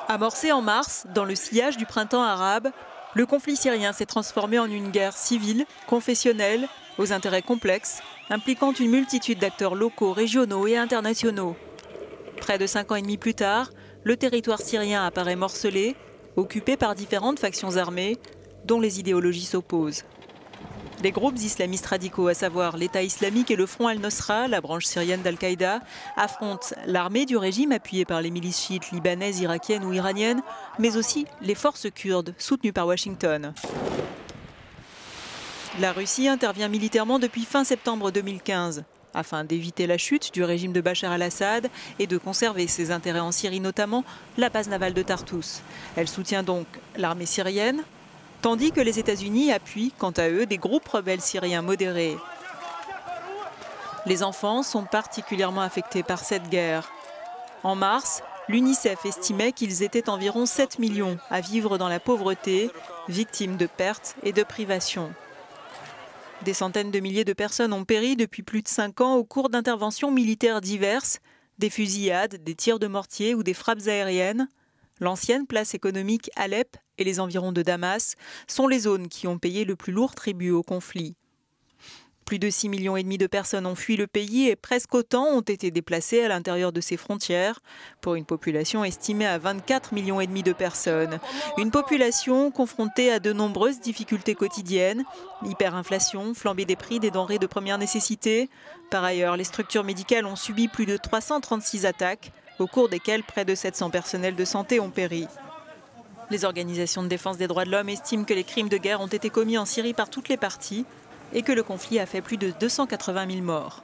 Amorcé en mars, dans le sillage du printemps arabe, le conflit syrien s'est transformé en une guerre civile, confessionnelle, aux intérêts complexes, impliquant une multitude d'acteurs locaux, régionaux et internationaux. Près de 5 ans et demi plus tard, le territoire syrien apparaît morcelé, occupé par différentes factions armées, dont les idéologies s'opposent. Les groupes islamistes radicaux, à savoir l'État islamique et le Front al-Nosra, la branche syrienne d'Al-Qaïda, affrontent l'armée du régime appuyée par les milices chiites libanaises, irakiennes ou iraniennes, mais aussi les forces kurdes soutenues par Washington. La Russie intervient militairement depuis fin septembre 2015, afin d'éviter la chute du régime de Bachar al-Assad et de conserver ses intérêts en Syrie, notamment la base navale de Tartous. Elle soutient donc l'armée syrienne, tandis que les États-Unis appuient, quant à eux, des groupes rebelles syriens modérés. Les enfants sont particulièrement affectés par cette guerre. En mars, l'UNICEF estimait qu'ils étaient environ 7 millions à vivre dans la pauvreté, victimes de pertes et de privations. Des centaines de milliers de personnes ont péri depuis plus de 5 ans au cours d'interventions militaires diverses, des fusillades, des tirs de mortier ou des frappes aériennes. L'ancienne place économique Alep et les environs de Damas sont les zones qui ont payé le plus lourd tribut au conflit. Plus de 6,5 millions de personnes ont fui le pays et presque autant ont été déplacées à l'intérieur de ses frontières, pour une population estimée à 24,5 millions de personnes. Une population confrontée à de nombreuses difficultés quotidiennes, hyperinflation, flambée des prix des denrées de première nécessité. Par ailleurs, les structures médicales ont subi plus de 336 attaques, au cours desquels près de 700 personnels de santé ont péri. Les organisations de défense des droits de l'homme estiment que les crimes de guerre ont été commis en Syrie par toutes les parties et que le conflit a fait plus de 280 000 morts.